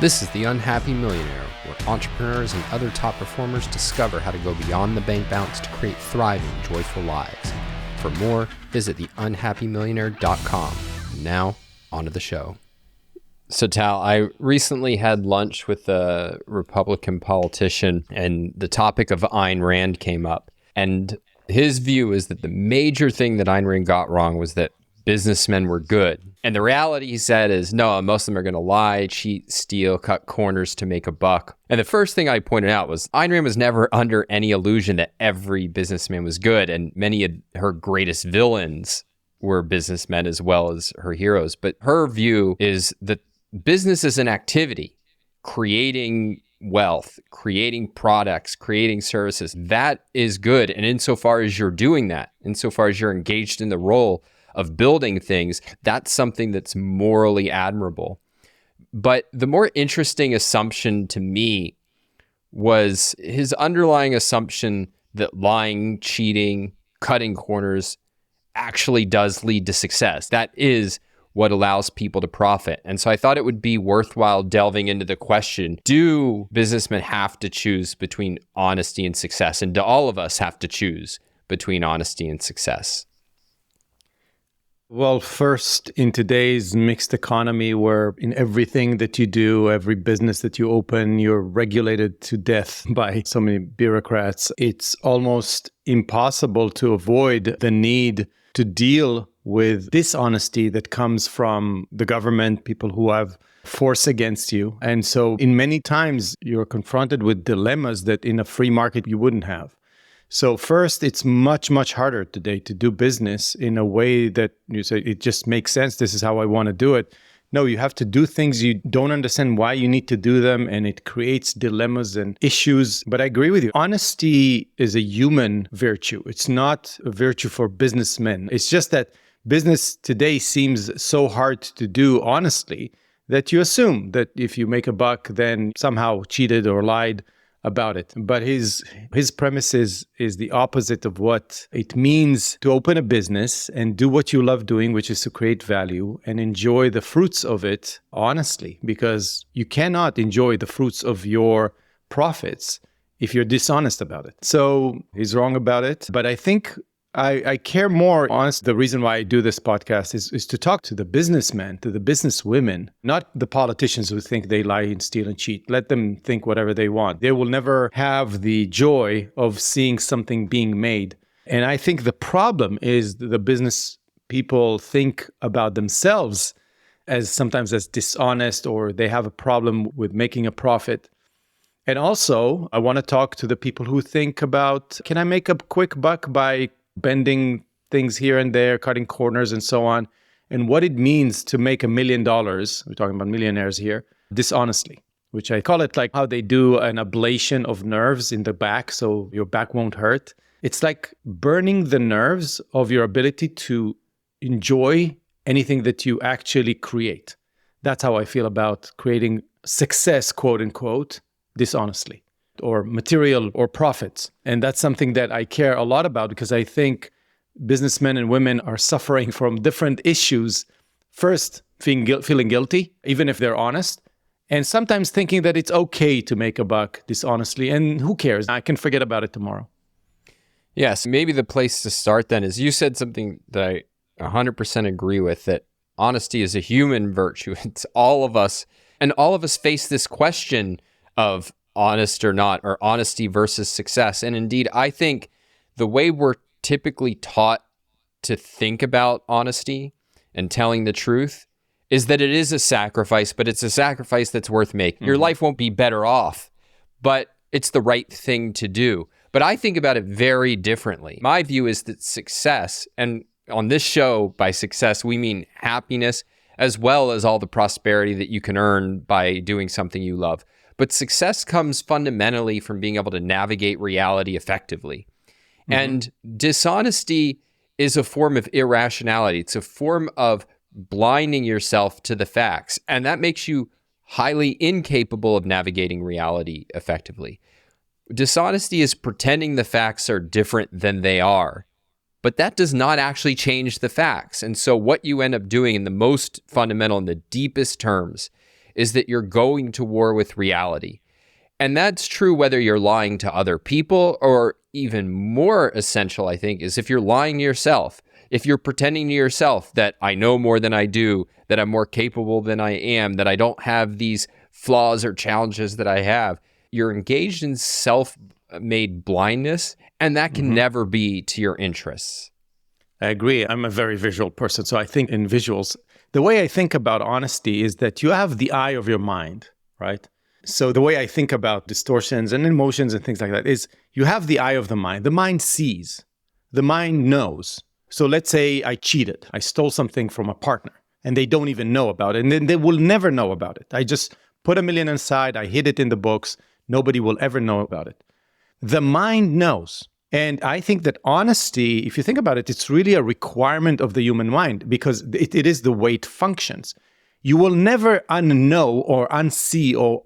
This is The Unhappy Millionaire, where entrepreneurs and other top performers discover how to go beyond the bank balance to create thriving, joyful lives. For more, visit theunhappymillionaire.com. Now, on to the show. So Tal, I recently had lunch with a Republican politician, and the topic of Ayn Rand came up. And his view is that the major thing that Ayn Rand got wrong was that businessmen were good. And the reality, he said, is no, most of them are going to lie, cheat, steal, cut corners to make a buck. And the first thing I pointed out was Ayn Rand was never under any illusion that every businessman was good, and many of her greatest villains were businessmen as well as her heroes. But her view is that business is an activity, creating wealth, creating products, creating services. That is good. And insofar as you're doing that, insofar as you're engaged in the role of building things, that's something that's morally admirable. But the more interesting assumption to me was his underlying assumption that lying, cheating, cutting corners actually does lead to success. That is what allows people to profit. And so I thought it would be worthwhile delving into the question, do businessmen have to choose between honesty and success? And do all of us have to choose between honesty and success? Well, first, in today's mixed economy where in everything that you do, every business that you open, you're regulated to death by so many bureaucrats, it's almost impossible to avoid the need to deal with dishonesty that comes from the government, people who have force against you. And so in many times, you're confronted with dilemmas that in a free market you wouldn't have. So first, it's much, much harder today to do business in a way that you say, it just makes sense. This is how I want to do it. No, you have to do things you don't understand why you need to do them, and it creates dilemmas and issues. But I agree with you. Honesty is a human virtue. It's not a virtue for businessmen. It's just that business today seems so hard to do honestly that you assume that if you make a buck, then somehow cheated or lied about it. But his premise is the opposite of what it means to open a business and do what you love doing, which is to create value and enjoy the fruits of it honestly, because you cannot enjoy the fruits of your profits if you're dishonest about it. So he's wrong about it. But I think I care more, honestly, the reason why I do this podcast is to talk to the businessmen, to the businesswomen, not the politicians who think they lie and steal and cheat. Let them think whatever they want. They will never have the joy of seeing something being made. And I think the problem is the business people think about themselves as sometimes as dishonest, or they have a problem with making a profit. And also, I want to talk to the people who think about, can I make a quick buck by bending things here and there, cutting corners and so on, and what it means to make $1 million, we're talking about millionaires here, dishonestly, which I call it like how they do an ablation of nerves in the back so your back won't hurt. It's like burning the nerves of your ability to enjoy anything that you actually create. That's how I feel about creating success, quote unquote, dishonestly, or material or profits. And that's something that I care a lot about, because I think businessmen and women are suffering from different issues. First, feeling guilty, even if they're honest, and sometimes thinking that it's okay to make a buck dishonestly, and who cares? I can forget about it tomorrow. Yes, maybe the place to start then is you said something that I 100% agree with, that honesty is a human virtue. It's all of us, and all of us face this question of honest or not, or honesty versus success. And indeed, I think the way we're typically taught to think about honesty and telling the truth is that it is a sacrifice, but it's a sacrifice that's worth making. Mm-hmm. Your life won't be better off, but it's the right thing to do. But I think about it very differently. My view is that success, and on this show, by success, we mean happiness, as well as all the prosperity that you can earn by doing something you love. But success comes fundamentally from being able to navigate reality effectively. Mm-hmm. And dishonesty is a form of irrationality. It's a form of blinding yourself to the facts. And that makes you highly incapable of navigating reality effectively. Dishonesty is pretending the facts are different than they are. But that does not actually change the facts. And so what you end up doing in the most fundamental, in the deepest terms, is that you're going to war with reality. And that's true whether you're lying to other people, or even more essential, I think, is if you're lying to yourself. If you're pretending to yourself that I know more than I do, that I'm more capable than I am, that I don't have these flaws or challenges that I have, you're engaged in self-made blindness, and that can never be to your interests. I agree. I'm a very visual person, so I think in visuals. The way I think about honesty is that you have the eye of your mind, right? So the way I think about distortions and emotions and things like that is you have the eye of the mind. The mind sees. The mind knows. So let's say I cheated. I stole something from a partner and they don't even know about it. And then they will never know about it. I just put $1 million aside. I hid it in the books. Nobody will ever know about it. The mind knows. And I think that honesty, if you think about it, it's really a requirement of the human mind because it is the way it functions. You will never unknow or unsee or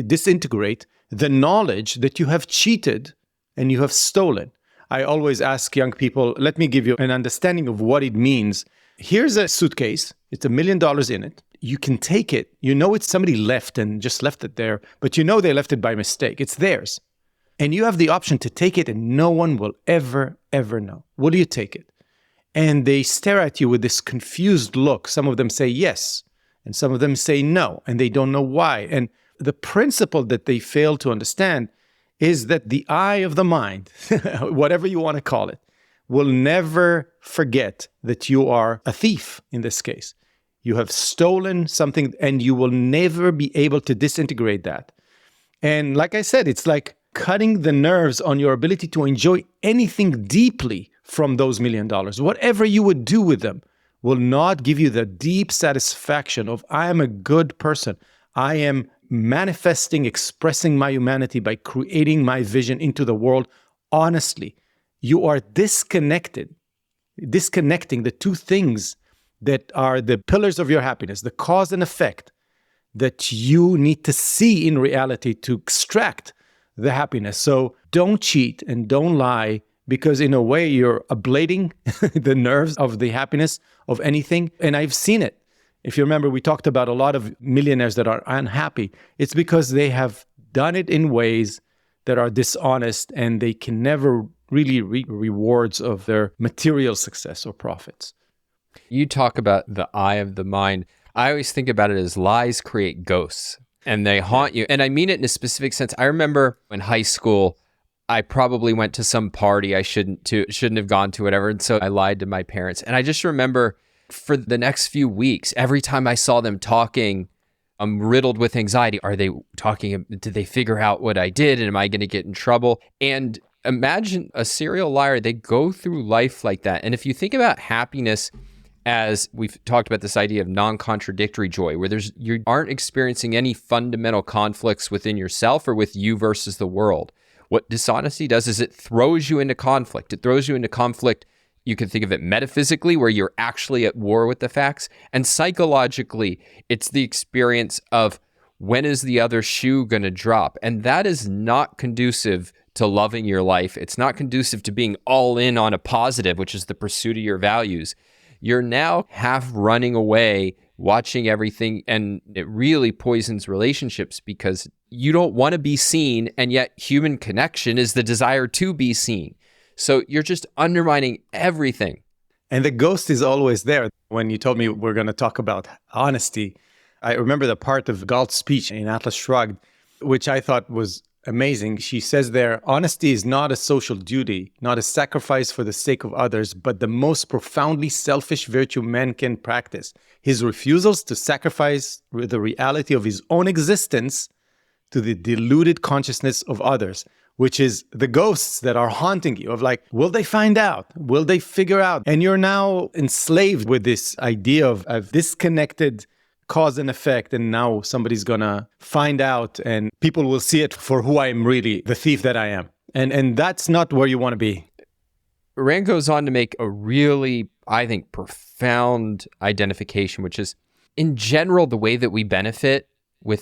disintegrate the knowledge that you have cheated and you have stolen. I always ask young people, let me give you an understanding of what it means. Here's a suitcase. It's $1 million in it. You can take it. You know it's somebody left and just left it there, but you know they left it by mistake. It's theirs. And you have the option to take it and no one will ever know. Will you take it? And they stare at you with this confused look. Some of them say yes, and some of them say no, and they don't know why. And the principle that they fail to understand is that the eye of the mind, whatever you want to call it, will never forget that you are a thief in this case. You have stolen something and you will never be able to disintegrate that. And like I said, it's like cutting the nerves on your ability to enjoy anything deeply from those $1 million. Whatever you would do with them will not give you the deep satisfaction of, I am a good person. I am manifesting, expressing my humanity by creating my vision into the world honestly. You are disconnecting the two things that are the pillars of your happiness, the cause and effect that you need to see in reality to extract the happiness. So don't cheat and don't lie, because in a way you're ablating the nerves of the happiness of anything. And I've seen it. If you remember, we talked about a lot of millionaires that are unhappy. It's because they have done it in ways that are dishonest and they can never really reap rewards of their material success or profits. You talk about the eye of the mind. I always think about it as lies create ghosts and they haunt you. And I mean it in a specific sense. I remember in high school, I probably went to some party I shouldn't have gone to, whatever. And so I lied to my parents. And I just remember for the next few weeks, every time I saw them talking, I'm riddled with anxiety. Are they talking? Did they figure out what I did? And am I going to get in trouble? And imagine a serial liar. They go through life like that. And if you think about happiness, as we've talked about this idea of non-contradictory joy, where you aren't experiencing any fundamental conflicts within yourself or with you versus the world. What dishonesty does is it throws you into conflict. It throws you into conflict. You can think of it metaphysically, where you're actually at war with the facts. And psychologically, it's the experience of when is the other shoe going to drop? And that is not conducive to loving your life. It's not conducive to being all in on a positive, which is the pursuit of your values. You're now half running away, watching everything, and it really poisons relationships because you don't want to be seen, and yet human connection is the desire to be seen. So you're just undermining everything. And the ghost is always there. When you told me we're going to talk about honesty, I remember the part of Galt's speech in Atlas Shrugged, which I thought was amazing. She says there, honesty is not a social duty, not a sacrifice for the sake of others, but the most profoundly selfish virtue man can practice. His refusals to sacrifice the reality of his own existence to the deluded consciousness of others, which is the ghosts that are haunting you of like, will they find out? Will they figure out? And you're now enslaved with this idea of disconnected cause and effect, and now somebody's gonna find out and people will see it for who I am really, the thief that I am. And that's not where you want to be. Rand goes on to make a really, I think, profound identification, which is, in general, the way that we benefit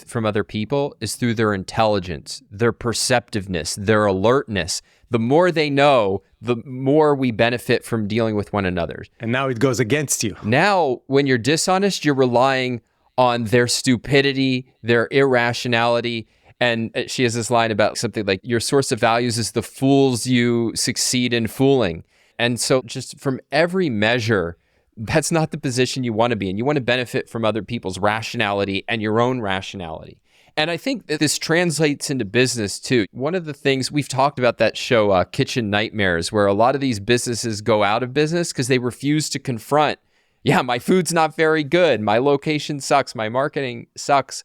from other people is through their intelligence, their perceptiveness, their alertness. The more they know, the more we benefit from dealing with one another. And now it goes against you. Now, when you're dishonest, you're relying on their stupidity, their irrationality. And she has this line about something like, your source of values is the fools you succeed in fooling. And so just from every measure, that's not the position you want to be in. You want to benefit from other people's rationality and your own rationality. And I think that this translates into business too. One of the things we've talked about, that show, Kitchen Nightmares, where a lot of these businesses go out of business because they refuse to confront, yeah, my food's not very good, my location sucks, my marketing sucks.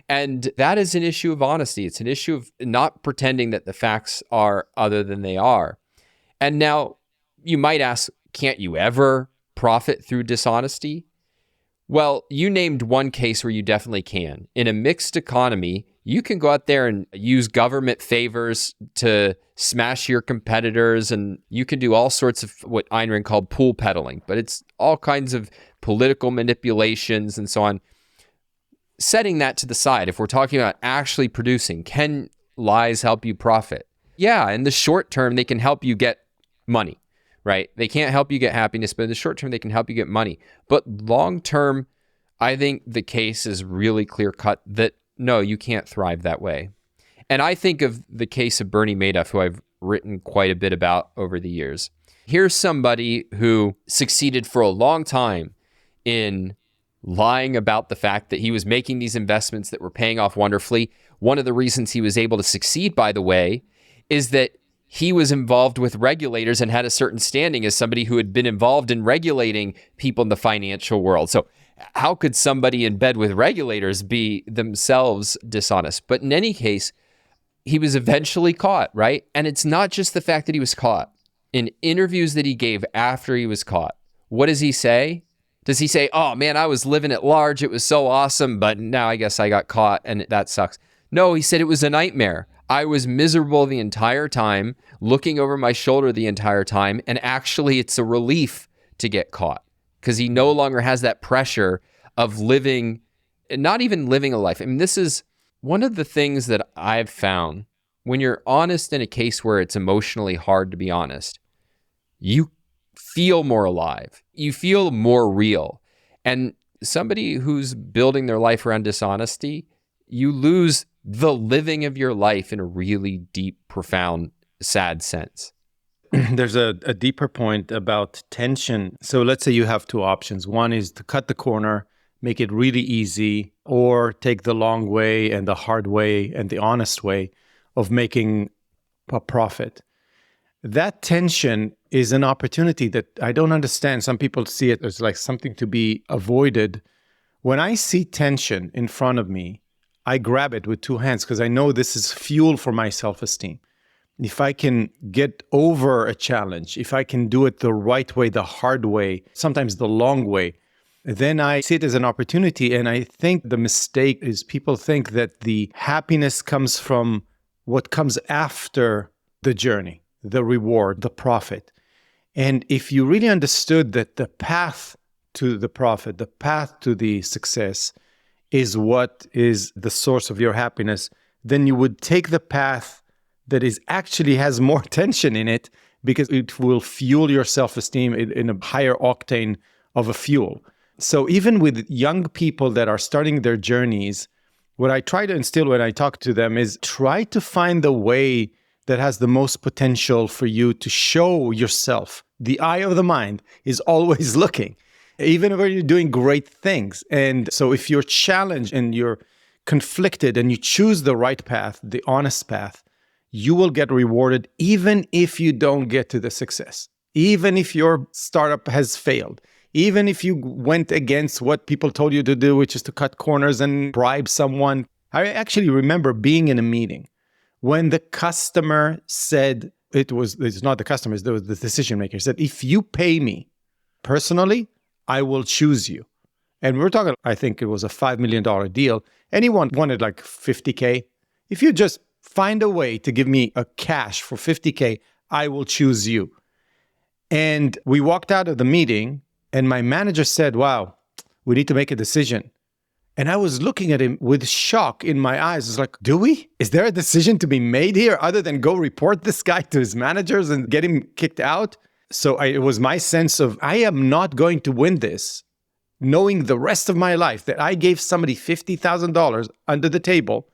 And that is an issue of honesty. It's an issue of not pretending that the facts are other than they are. And now you might ask, can't you ever profit through dishonesty? Well, you named one case where you definitely can. In a mixed economy, you can go out there and use government favors to smash your competitors, and you can do all sorts of what Ayn Rand called pool peddling, but it's all kinds of political manipulations and so on. Setting that to the side, if we're talking about actually producing, can lies help you profit? Yeah, in the short term, they can help you get money, right? They can't help you get happiness, but in the short term, they can help you get money. But long term, I think the case is really clear cut that no, you can't thrive that way. And I think of the case of Bernie Madoff, who I've written quite a bit about over the years. Here's somebody who succeeded for a long time in lying about the fact that he was making these investments that were paying off wonderfully. One of the reasons he was able to succeed, by the way, is that he was involved with regulators and had a certain standing as somebody who had been involved in regulating people in the financial world. So how could somebody in bed with regulators be themselves dishonest? But in any case, he was eventually caught, right? And it's not just the fact that he was caught. In interviews that he gave after he was caught, what does he say? Does he say, oh man, I was living at large, it was so awesome, but now I guess I got caught and that sucks? No, he said it was a nightmare. I was miserable the entire time, looking over my shoulder the entire time, and actually it's a relief to get caught because he no longer has that pressure of living, not even living a life. I mean, this is one of the things that I've found when you're honest in a case where it's emotionally hard to be honest, you feel more alive. You feel more real. And somebody who's building their life around dishonesty, you lose the living of your life in a really deep, profound, sad sense. There's a deeper point about tension. So let's say you have two options. One is to cut the corner, make it really easy, or take the long way and the hard way and the honest way of making a profit. That tension is an opportunity that I don't understand. Some people see it as like something to be avoided. When I see tension in front of me, I grab it with two hands because I know this is fuel for my self-esteem. If I can get over a challenge, if I can do it the right way, the hard way, sometimes the long way, then I see it as an opportunity. And I think the mistake is people think that the happiness comes from what comes after the journey, the reward, the profit. And if you really understood that the path to the profit, the path to the success is what is the source of your happiness, then you would take the path that is actually has more tension in it because it will fuel your self-esteem in a higher octane of a fuel. So even with young people that are starting their journeys, what I try to instill when I talk to them is try to find the way that has the most potential for you to show yourself. The eye of the mind is always looking, even when you're doing great things. And so if you're challenged and you're conflicted and you choose the right path, the honest path, you will get rewarded even if you don't get to the success, even if your startup has failed, even if you went against what people told you to do, which is to cut corners and bribe someone. I actually remember being in a meeting when the customer said, it's not the customers, it was the decision maker, said, if you pay me personally, I will choose you. And we're talking, I think it was a $5 million deal. Anyone wanted like 50K. If you just find a way to give me a cash for 50K, I will choose you. And we walked out of the meeting and my manager said, wow, we need to make a decision. And I was looking at him with shock in my eyes. It's like, do we? Is there a decision to be made here other than go report this guy to his managers and get him kicked out? So it was my sense of, I am not going to win this knowing the rest of my life that I gave somebody $50,000 under the table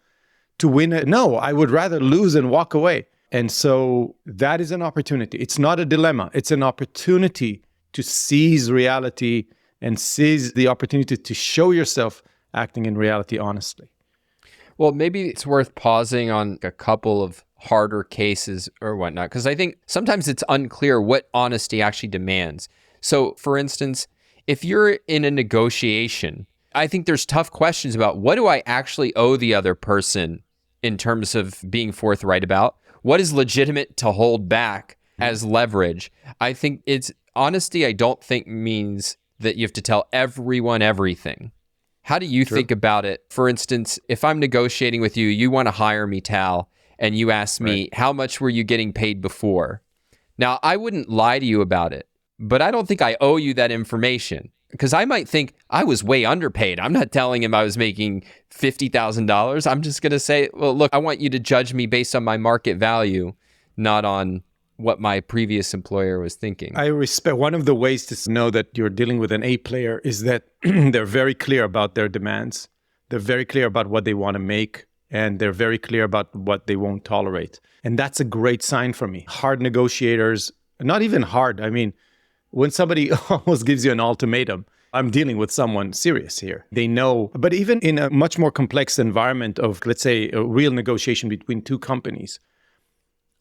to win it. No, I would rather lose and walk away. And so that is an opportunity. It's not a dilemma. It's an opportunity to seize reality and seize the opportunity to show yourself acting in reality honestly. Well, maybe it's worth pausing on a couple of harder cases or whatnot, because I think sometimes it's unclear what honesty actually demands. So, for instance, if you're in a negotiation, I think there's tough questions about what do I actually owe the other person in terms of being forthright about? What is legitimate to hold back as leverage? I think it's honesty, I don't think means that you have to tell everyone everything. How do you think about it? For instance, if I'm negotiating with you, you want to hire me, Tal, and you ask me, how much were you getting paid before? Now, I wouldn't lie to you about it, but I don't think I owe you that information because I might think I was way underpaid. I'm not telling him I was making $50,000. I'm just going to say, well, look, I want you to judge me based on my market value, not on what my previous employer was thinking. I respect one of the ways to know that you're dealing with an A player is that they're very clear about their demands. They're very clear about what they want to make, and they're very clear about what they won't tolerate. And that's a great sign for me. Hard negotiators, not even hard. I mean, when somebody almost gives you an ultimatum, I'm dealing with someone serious here. They know, but even in a much more complex environment of, let's say, a real negotiation between two companies,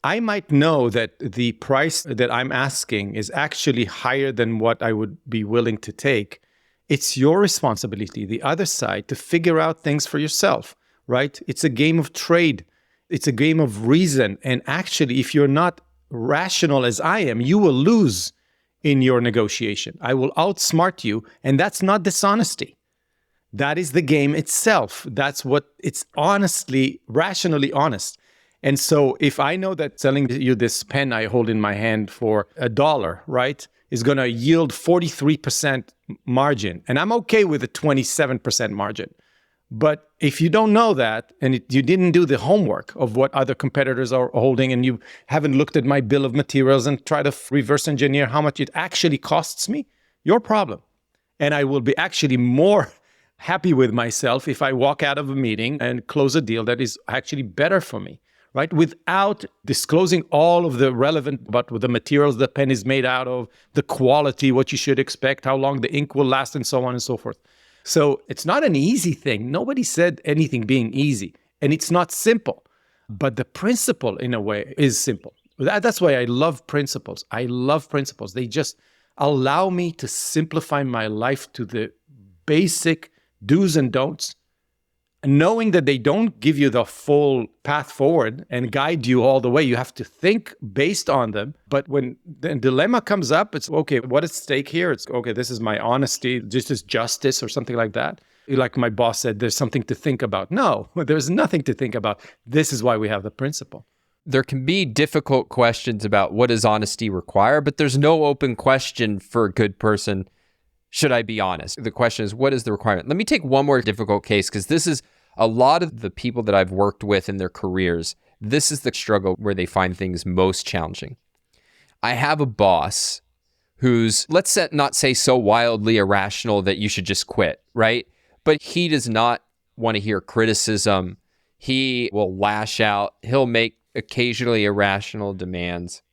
I might know that the price that I'm asking is actually higher than what I would be willing to take. It's your responsibility, the other side, to figure out things for yourself, right? It's a game of trade. It's a game of reason. And actually, if you're not rational as I am, you will lose in your negotiation. I will outsmart you. And that's not dishonesty. That is the game itself. That's what it's honestly, rationally honest. And so if I know that selling you this pen I hold in my hand for $1, right, is going to yield 43% margin, and I'm okay with a 27% margin. But if you don't know that, and you didn't do the homework of what other competitors are holding, and you haven't looked at my bill of materials and try to reverse engineer how much it actually costs me, your problem. And I will be actually more happy with myself if I walk out of a meeting and close a deal that is actually better for me. Right? Without disclosing all of the relevant, but with the materials the pen is made out of, the quality, what you should expect, how long the ink will last, and so on and so forth. So it's not an easy thing. Nobody said anything being easy. And it's not simple. But the principle, in a way, is simple. That's why I love principles. I love principles. They just allow me to simplify my life to the basic do's and don'ts, knowing that they don't give you the full path forward and guide you all the way. You have to think based on them. But when the dilemma comes up, it's, okay, what is at stake here? It's, okay, this is my honesty, this is justice or something like that. Like my boss said, there's something to think about. No, there's nothing to think about. This is why we have the principle. There can be difficult questions about what does honesty require, but there's no open question for a good person. Should I be honest? The question is, what is the requirement? Let me take one more difficult case, because this is a lot of the people that I've worked with in their careers. This is the struggle where they find things most challenging. I have a boss who's, let's not say so wildly irrational that you should just quit, right? But he does not want to hear criticism. He will lash out. He'll make occasionally irrational demands.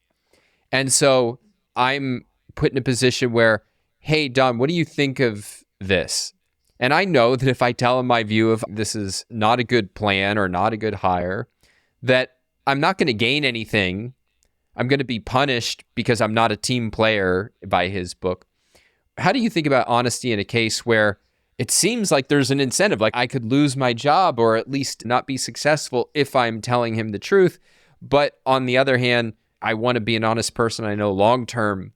And so I'm put in a position where, hey, Don, what do you think of this? And I know that if I tell him my view of this is not a good plan or not a good hire, that I'm not going to gain anything. I'm going to be punished because I'm not a team player by his book. How do you think about honesty in a case where it seems like there's an incentive, like I could lose my job or at least not be successful if I'm telling him the truth? But on the other hand, I want to be an honest person. I know long-term.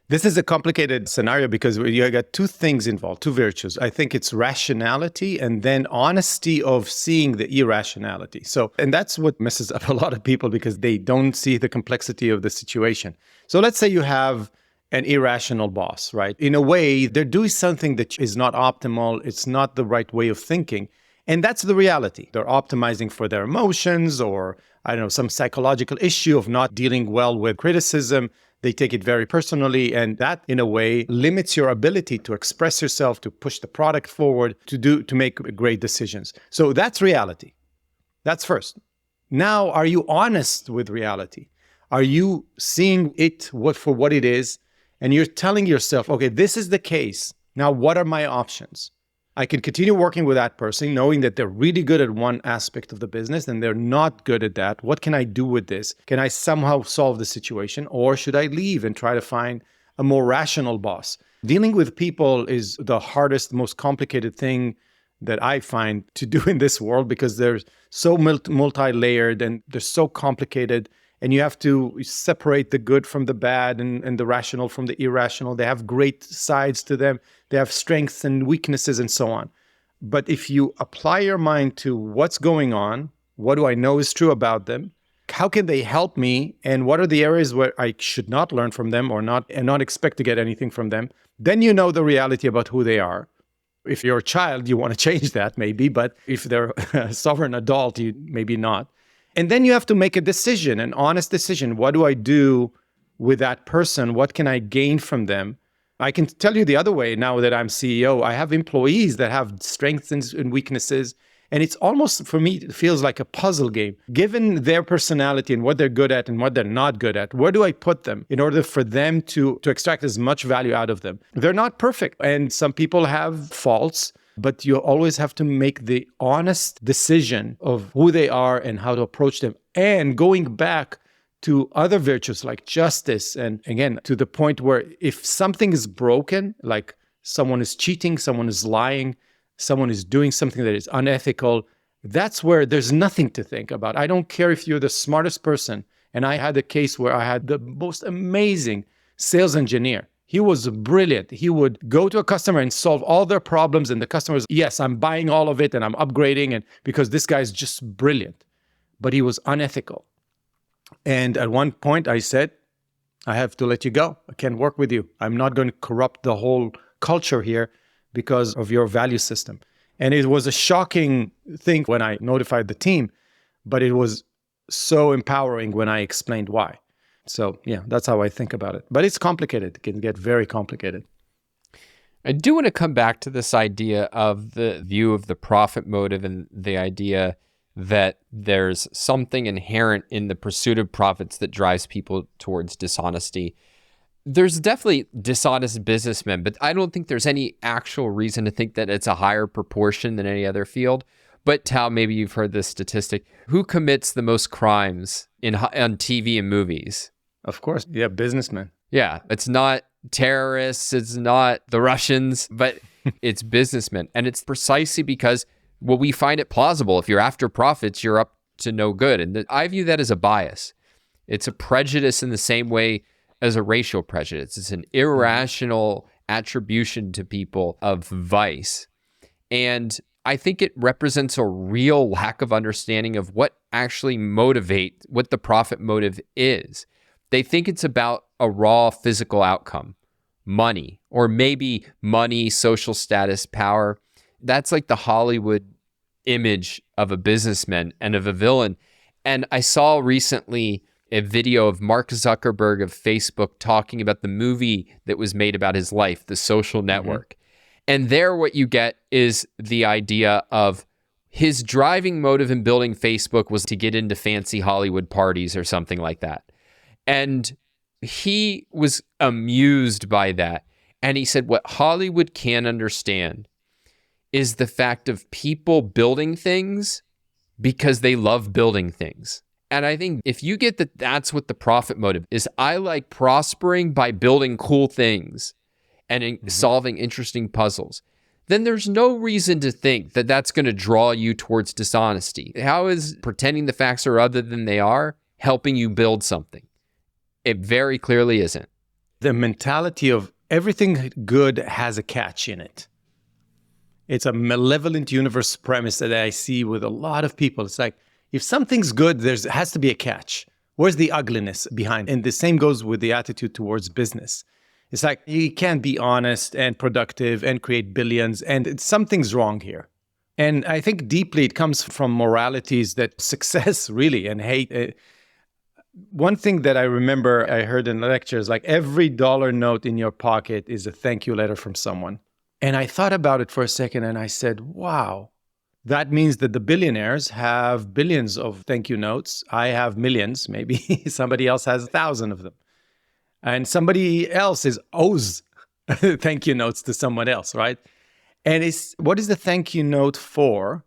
This is a complicated scenario because you got two things involved, two virtues. I think it's rationality and then honesty of seeing the irrationality. So, and that's what messes up a lot of people because they don't see the complexity of the situation. So let's say you have an irrational boss, right? In a way, they're doing something that is not optimal. It's not the right way of thinking. And that's the reality. They're optimizing for their emotions or, I don't know, some psychological issue of not dealing well with criticism. They take it very personally, and that, in a way, limits your ability to express yourself, to push the product forward, to make great decisions. So that's reality. That's first. Now, are you honest with reality? Are you seeing it for what it is? And you're telling yourself, okay, this is the case. Now, what are my options? I can continue working with that person, knowing that they're really good at one aspect of the business and they're not good at that. What can I do with this? Can I somehow solve the situation? Or should I leave and try to find a more rational boss? Dealing with people is the hardest, most complicated thing that I find to do in this world, because they're so multi-layered and they're so complicated. And you have to separate the good from the bad and the rational from the irrational. They have great sides to them. They have strengths and weaknesses and so on. But if you apply your mind to what's going on, what do I know is true about them? How can they help me? And what are the areas where I should not learn from them or not expect to get anything from them? Then you know the reality about who they are. If you're a child, you want to change that maybe. But if they're a sovereign adult, you maybe not. And then you have to make a decision, an honest decision. What do I do with that person? What can I gain from them? I can tell you the other way now that I'm CEO. I have employees that have strengths and weaknesses. And it's almost, for me, it feels like a puzzle game. Given their personality and what they're good at and what they're not good at, where do I put them in order for them to extract as much value out of them? They're not perfect. And some people have faults. But you always have to make the honest decision of who they are and how to approach them. And going back to other virtues like justice. And again, to the point where if something is broken, like someone is cheating, someone is lying, someone is doing something that is unethical, that's where there's nothing to think about. I don't care if you're the smartest person. And I had a case where I had the most amazing sales engineer. He was brilliant. He would go to a customer and solve all their problems. And the customers, yes, I'm buying all of it and I'm upgrading, and because this guy's just brilliant. But he was unethical. And at one point I said, I have to let you go. I can't work with you. I'm not going to corrupt the whole culture here because of your value system. And it was a shocking thing when I notified the team, but it was so empowering when I explained why. So, yeah, that's how I think about it. But it's complicated. It can get very complicated. I do want to come back to this idea of the view of the profit motive and the idea that there's something inherent in the pursuit of profits that drives people towards dishonesty. There's definitely dishonest businessmen, but I don't think there's any actual reason to think that it's a higher proportion than any other field. But Tal, maybe you've heard this statistic. Who commits the most crimes on TV and movies? Of course. Yeah, businessmen. Yeah, it's not terrorists, it's not the Russians, but it's businessmen. And it's precisely because, well, we find it plausible. If you're after profits, you're up to no good. And I view that as a bias. It's a prejudice in the same way as a racial prejudice. It's an irrational attribution to people of vice. And I think it represents a real lack of understanding of what actually what the profit motive is. They think it's about a raw physical outcome, money, or maybe money, social status, power. That's like the Hollywood image of a businessman and of a villain. And I saw recently a video of Mark Zuckerberg of Facebook talking about the movie that was made about his life, The Social Network. And there what you get is the idea of his driving motive in building Facebook was to get into fancy Hollywood parties or something like that. And he was amused by that. And he said, what Hollywood can't understand is the fact of people building things because they love building things. And I think if you get that that's what the profit motive is, I like prospering by building cool things and solving interesting puzzles, then there's no reason to think that that's going to draw you towards dishonesty. How is pretending the facts are other than they are helping you build something? It very clearly isn't. The mentality of everything good has a catch in it. It's a malevolent universe premise that I see with a lot of people. It's like, if something's good, there has to be a catch. Where's the ugliness behind? And the same goes with the attitude towards business. It's like, you can't be honest and productive and create billions, and something's wrong here. And I think deeply it comes from moralities that success really and hate. One thing that I remember I heard in the lectures, like every dollar note in your pocket is a thank you letter from someone. And I thought about it for a second and I said, wow, that means that the billionaires have billions of thank you notes. I have millions, maybe somebody else has 1,000 of them. And somebody else owes thank you notes to someone else, right? And what is the thank you note for?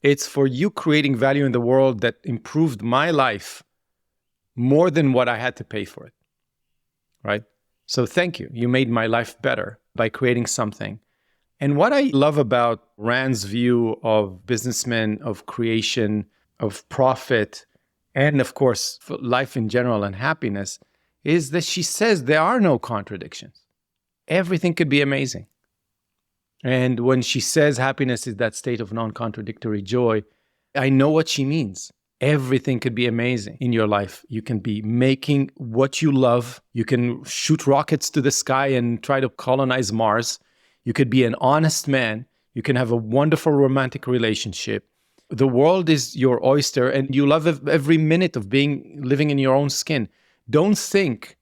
It's for you creating value in the world that improved my life more than what I had to pay for it, right? So thank you. You made my life better by creating something. And what I love about Rand's view of businessmen, of creation, of profit, and of course, for life in general and happiness, is that she says there are no contradictions. Everything could be amazing. And when she says happiness is that state of non-contradictory joy, I know what she means. Everything could be amazing in your life. You can be making what you love. You can shoot rockets to the sky and try to colonize Mars. You could be an honest man. You can have a wonderful romantic relationship. The world is your oyster and you love every minute of living in your own skin. Don't think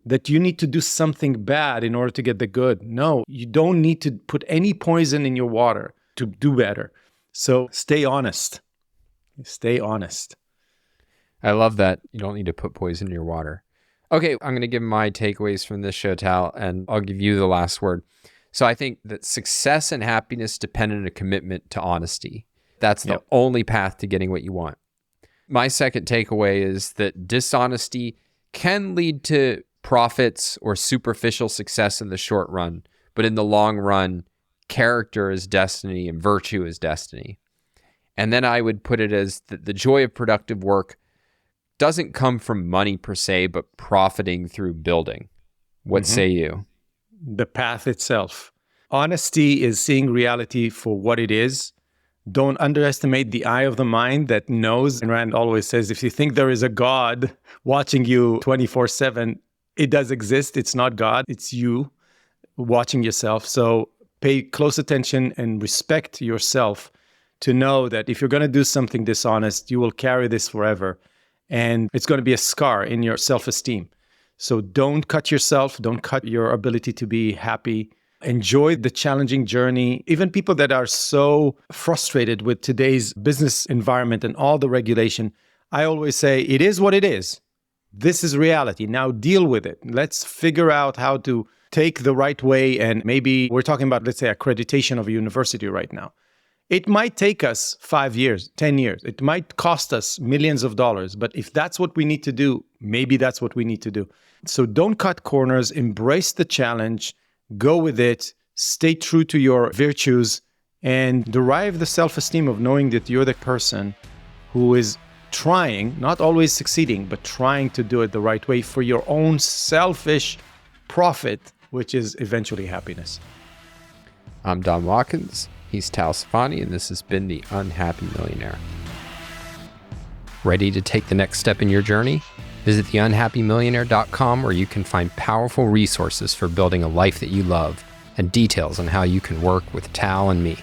that you need to do something bad in order to get the good. No, you don't need to put any poison in your water to do better. So stay honest. Stay honest. I love that. You don't need to put poison in your water. Okay, I'm going to give my takeaways from this show, Tal, and I'll give you the last word. So I think that success and happiness depend on a commitment to honesty. That's the only path to getting what you want. My second takeaway is that dishonesty can lead to profits or superficial success in the short run, but in the long run, character is destiny and virtue is destiny. And then I would put it as the joy of productive work doesn't come from money per se, but profiting through building. What say you? The path itself. Honesty is seeing reality for what it is. Don't underestimate the eye of the mind that knows. And Rand always says, if you think there is a God watching you 24/7, it does exist. It's not God. It's you watching yourself. So pay close attention and respect yourself to know that if you're going to do something dishonest, you will carry this forever. And it's going to be a scar in your self-esteem. So don't cut yourself. Don't cut your ability to be happy. Enjoy the challenging journey. Even people that are so frustrated with today's business environment and all the regulation, I always say, it is what it is. This is reality. Now deal with it. Let's figure out how to take the right way. And maybe we're talking about, let's say, accreditation of a university right now. It might take us 5 years, 10 years. It might cost us millions of dollars. But if that's what we need to do, maybe that's what we need to do. So don't cut corners. Embrace the challenge. Go with it. Stay true to your virtues and derive the self-esteem of knowing that you're the person who is trying, not always succeeding, but trying to do it the right way for your own selfish profit, which is eventually happiness. I'm Don Watkins. He's Tal Safani, and this has been The Unhappy Millionaire. Ready to take the next step in your journey? Visit theunhappymillionaire.com, where you can find powerful resources for building a life that you love and details on how you can work with Tal and me.